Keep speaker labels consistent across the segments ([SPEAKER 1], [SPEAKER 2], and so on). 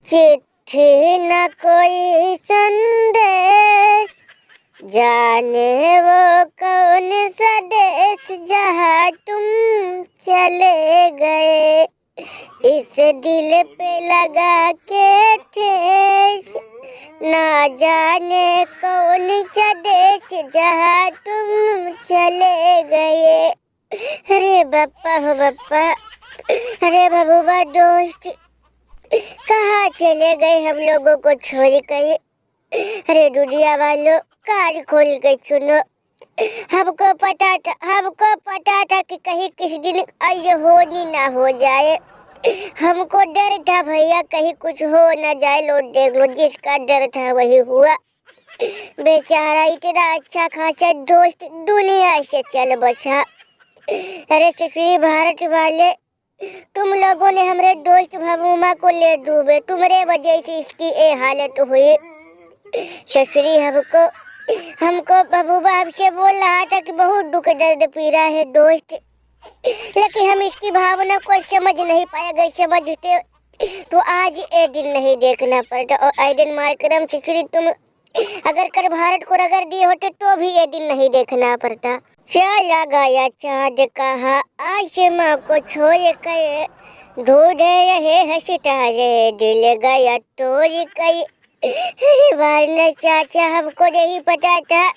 [SPEAKER 1] चिट्ठी न कोई संदेश, जाने वो कौन सा देश जहाँ तुम चले गए। इस दिल पे लगा के ठेस, ना जाने कौन सा देश जहाँ तुम चले गए। अरे बप्पा हो बप्पा, अरे बबुआ दोस्त, कहाँ चले गए हम लोगों को छोड़ कर। अरे दुनिया वालों, कान खोल के सुनो। हमको पता था कि कहीं किसी दिन ये होनी ना हो जाए। हमको डर था भैया, कहीं कुछ हो ना जाए। लो देख लो, जिसका डर था वही हुआ। बेचारा इतना अच्छा खासा दोस्त दुनिया से चल बसा। अरे सुखी भारत वाले, तुम लोगों ने हमारे दोस्त भबूमा को ले डूबे। तुम्हारे वजह से इसकी ये हालत हुई। ससुरी हमको बबूबा हमसे बोल रहा था कि बहुत दुख दर्द पी रहा है दोस्त, लेकिन हम इसकी भावना को समझ नहीं पाए। अगर समझते तो आज ये दिन नहीं देखना पड़ता। और आई दिन मारकरम ससुरी, तुम अगर कर भारत को रगड़ दिए होते तो भी ये दिन नहीं देखना पड़ता। चला गया चाँद कहा आसमां को छोड़ के, ढूंढ रहे हंसता रहे दिल गया तोड़ के। अरे वारना चाचा, हमको नहीं पता था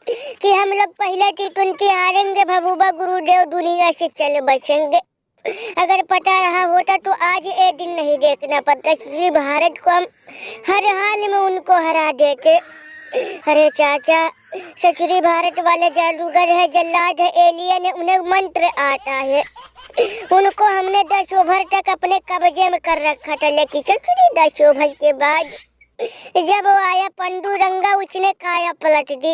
[SPEAKER 1] कि हम लोग पहला T20 हारेंगे। भबूबा गुरुदेव दुनिया से चल बसेंगे। अगर पता रहा होता तो आज ये दिन नहीं देखना पड़ता। श्री भारत को हम हर हाल में उनको हरा देते। अरे चाचा, ससुरी भारत वाले जादूगर है, जल्लाद है, एलियन है, उन्हें मंत्र आता है। उनको हमने 10 ओवर तक अपने कब्जे में कर रखा था, लेकिन ससुरी 10 ओवर के बाद जब वो आया पंडू रंगा, उसने काया पलट दी।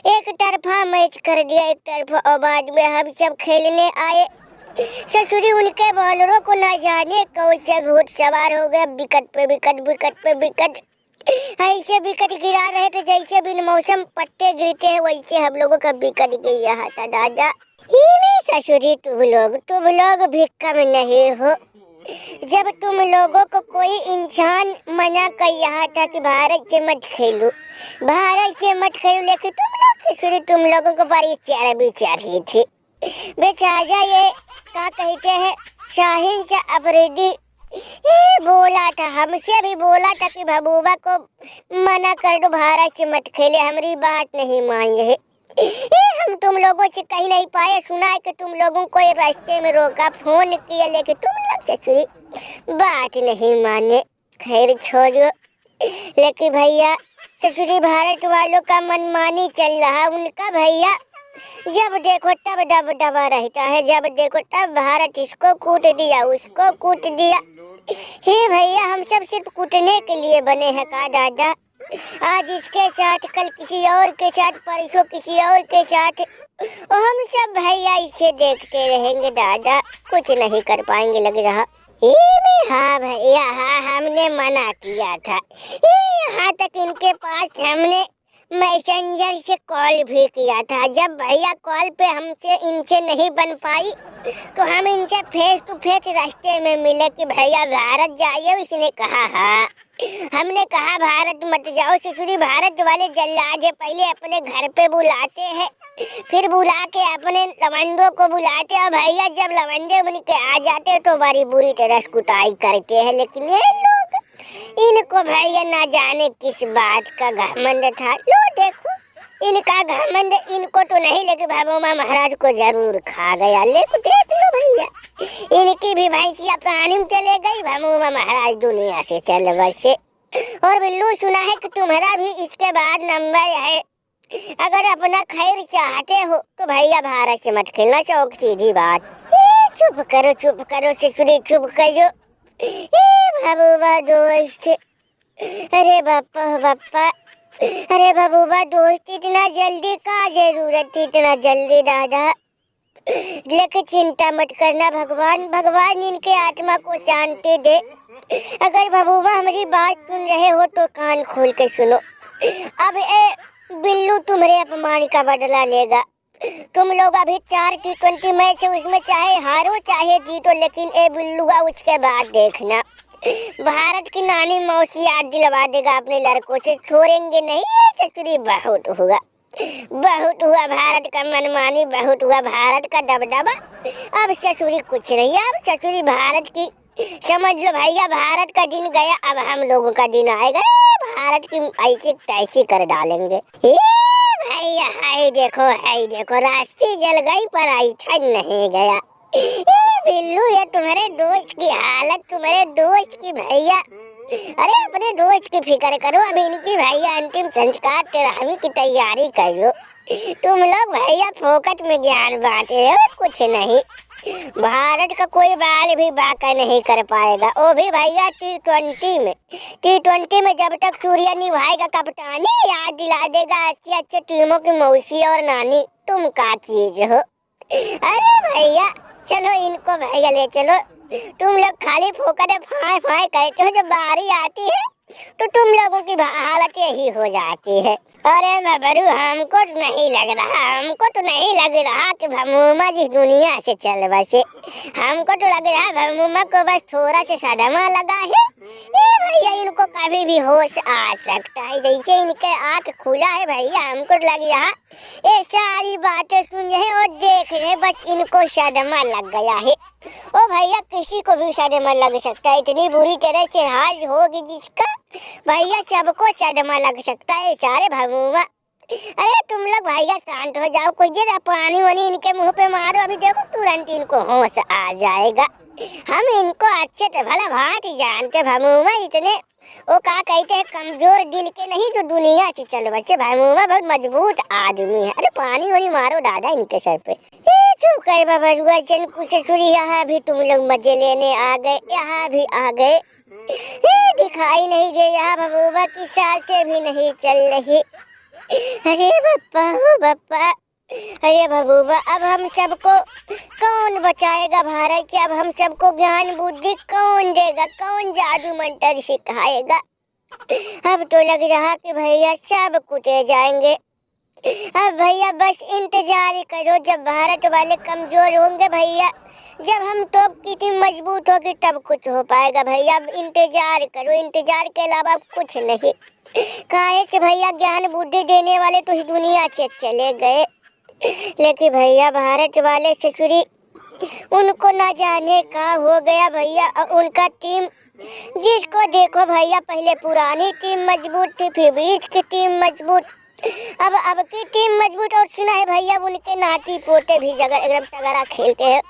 [SPEAKER 1] एक तरफा मैच कर दिया, एक तरफा। और बाद में हम सब खेलने आए। ससुरी उनके बॉलरों को ना जाने कौन सा भूत सवार हो गया। विकेट पे विकेट ऐसे विकेट गिरा रहे थे जैसे बिन मौसम पत्ते गिरते हैं, वैसे हम लोगों का विकेट गिरा था दादा। ससुरी तुम लोग भी कम नहीं हो। जब तुम लोगों को कोई इंसान मना कर रहा था कि भारत से मत खेलो, लेकिन तुम लोगों को बड़ी बेचारी थी। बेचारा ये क्या कहते हैं, शाहीन से अफरीदी बोला था, हमसे भी बोला था कि भबूबा को मना कर दो, भारत से मत खेले। हमारी बात नहीं मान रहे। हम तुम लोगों से कहीं नहीं पाए। सुना है कि तुम लोगों को ये रास्ते में रोका, फोन किया, लेकिन तुम लोग ससुरी बात नहीं माने। खैर छोड़ो। लेकिन भैया, ससुरी भारत वालों का मनमानी चल रहा। उनका भैया जब देखो तब दबदबा रहता है, जब देखो तब भारत इसको कूट दिया, उसको कूट दिया। हे भैया, हम सब सिर्फ कूटने के लिए बने हैं का दादा? आज इसके साथ, कल किसी और के साथ, परसों किसी और के साथ, और हम सब भैया इसे देखते रहेंगे दादा, कुछ नहीं कर पाएंगे लग रहा। हाँ भैया, हाँ, हमने मना किया था। यहाँ तक इनके पास हमने मैसेंजर से कॉल भी किया था। जब भैया कॉल पे हमसे इनसे नहीं बन पाई तो हम इनसे फेस टू फेस रास्ते में मिले कि भैया भारत जाइए। इसने कहा हाँ। हमने कहा भारत मत जाओ। ससुरी भारत वाले जल्लाद है, पहले अपने घर पे बुलाते हैं, फिर बुला के अपने लवंडों को बुलाते हैं। और भैया जब लवंडे बन के आ जाते तो बड़ी बुरी तरह कुटाई करते हैं। लेकिन ये लोग, इनको भैया ना जाने किस बात का घमंड था। लो देखो, इनका घमंड इनको तो नहीं, लेकिन भबूमा महाराज को जरूर खा गया। लेकिन देख लो भैया, इनकी भी भैंसिया पानी में चले गई, भबूमा महाराज दुनिया से चल बसे। और बिल्लू, सुना है कि तुम्हारा भी इसके बाद नंबर है। अगर अपना खैर चाहते हो तो भैया भारत से मत खेलना, चौक सीधी बात। चुप करो ससुरी, चुप करो। भबूबा दोस्त, अरे बापा, अरे भबूबा दोस्त, इतना जल्दी का जरूरत थी, इतना जल्दी दादा। लेकिन चिंता मत करना, भगवान इनके आत्मा को शांति दे। अगर भबूबा हमारी बात सुन रहे हो तो कान खोल के सुनो। अब ए बिल्लू तुम्हारे अपमान का बदला लेगा। तुम लोग अभी 4 T20 मैच है, उसमें चाहे हारो चाहे जीतो, लेकिन ए बिल्लूआ उसके बाद देखना। भारत की नानी मौसी याद दिलवा देगा अपने लड़कों से, छोड़ेंगे नहीं ये चचुरी। बहुत हुआ भारत का मनमानी, बहुत हुआ भारत का दबदबा। अब चचुरी कुछ नहीं, अब चचुरी भारत की समझ लो भैया, भारत का दिन गया, अब हम लोगों का दिन आएगा। भारत की ऐसी तैसी कर डालेंगे। ये भैया हाय देखो रास्ते जल गई पर ऐसा नहीं गया। बिल्लू ये तुम्हारे दोस्त की हालत, तुम्हारे दोस्त की भैया। अरे अपने दोस्त की फिक्र करो, अब इनकी भैया अंतिम संस्कार तेरहवीं की तैयारी करो। तुम लोग भैया फोकट में ज्ञान बांट रहे हो, कुछ नहीं। भारत का कोई बाल भी बाका नहीं कर पाएगा, वो भी भैया टी20 में जब तक सूर्य निभाएगा कप्तानी, याद दिला देगा अच्छी अच्छी टीमों की मौसी और नानी तुम का चीज हो। अरे भैया चलो इनको भैया ले चलो, तुम लोग खाली फोकट फाय फाय कहते हो, जब बारी आती है तो तुम लोगों की हालत यही हो जाती है। अरे बबरू हमको नहीं लग रहा कि भमूमा जिस दुनिया से चल बसे। हमको तो लग रहा है भमूमा को बस थोड़ा सा सदमा लगा है। ये भैया इनको कभी भी होश आ सकता है, जैसे इनके आँख खुला है भैया हमको लग रहा ये सारी बातें सुन रहे और देख रहे, बस इनको सदमा लग गया है। ओ भैया किसी को भी सदमा लग सकता है, इतनी बुरी तरह से हाल होगी जिसका भैया सबको सदमा लग सकता है सारे भमूमा। अरे तुम लोग भैया शांत हो जाओ, कोई जरा पानी वानी इनके मुंह पे मारो, अभी देखो तुरंत इनको होश आ जाएगा। हम इनको अच्छे से भला भांति जानते भमूमा, इतने वो क्या कहते हैं कमजोर दिल के नहीं जो दुनिया से चल बच्चे। भमूमा बहुत मजबूत आदमी है। अरे पानी वानी मारो दादा इनके सर पे। चुप कर बाबा जन कुछ सुरी, यहाँ भी तुम लोग मजे लेने आ गए, यहाँ भी आ गए। दिखाई नहीं दे यहाँ भमूमा की सांसें भी नहीं चल रही। अरे बप्पा हो बप्पा, अरे भमूमा अब हम सबको कौन बचाएगा भारत से? अब हम सबको ज्ञान बुद्धि कौन देगा, कौन जादू मंत्र सिखाएगा? अब तो लग रहा कि भैया सब कुटे जाएंगे। अब भैया बस इंतजार करो, जब भारत वाले कमजोर होंगे भैया, जब हम तो की टीम मजबूत होगी तब कुछ हो पाएगा भैया। अब इंतजार करो, इंतजार के अलावा कुछ नहीं। काहे से भैया ज्ञान बुद्धि देने वाले तो इस दुनिया से चले गए, लेकिन भैया भारत वाले ससुरी उनको ना जाने का हो गया भैया। और उनका टीम जिसको देखो भैया, पहले पुरानी टीम मजबूत थी, फिर बीच की टीम मजबूत, अब की टीम मजबूत। और सुना है भैया उनके नाती पोते भी जगह एकदम तगड़ा खेलते हैं।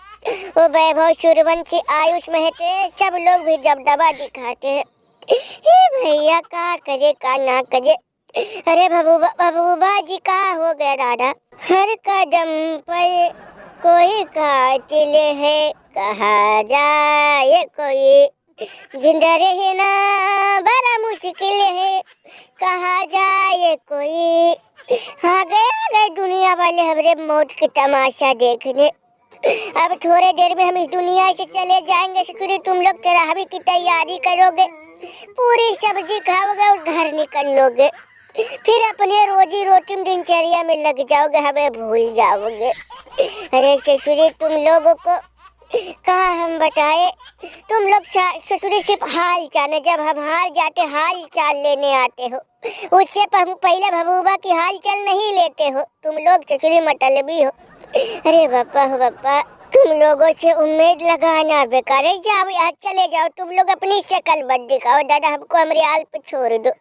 [SPEAKER 1] वो वैभव सूर्यवंशी, आयुष मेहते, सब लोग भी दबदबा दिखाते हैं। ये भैया का करे का ना करे। अरे भबूबा जी का हो गया दादा? हर कदम पर कोई कातिल है, कहा जाए कोई जिंदा रहना बड़ा मुश्किल है, कहा जाए कोई। आ गए दुनिया वाले हमारे मौत की तमाशा देखने। अब थोड़े देर में हम इस दुनिया से चले जाएंगे। ससुरी तुम लोग तेरहवीं की तैयारी करोगे, पूरी सब्जी खाओगे और घर निकल लोगे, फिर अपने रोजी रोटी दिनचर्या में लग जाओगे, हमें भूल जाओगे। अरे ससुरी तुम लोगों को कहा हम बताए, तुम लोग ससुरी सिर्फ हाल चाल, जब हम हार जाते हाल चाल लेने आते हो, उससे पहले भबूबा की हाल चाल नहीं लेते हो। तुम लोग ससुरी मतलबी हो। अरे बप्पा हो बप्पा, तुम लोगों से उम्मीद लगाना बेकार है। जाओ यहाँ चले जाओ, तुम लोग अपनी शक्ल मत दिखाओ दादा, हमको हमारे हाल पे छोड़ दो।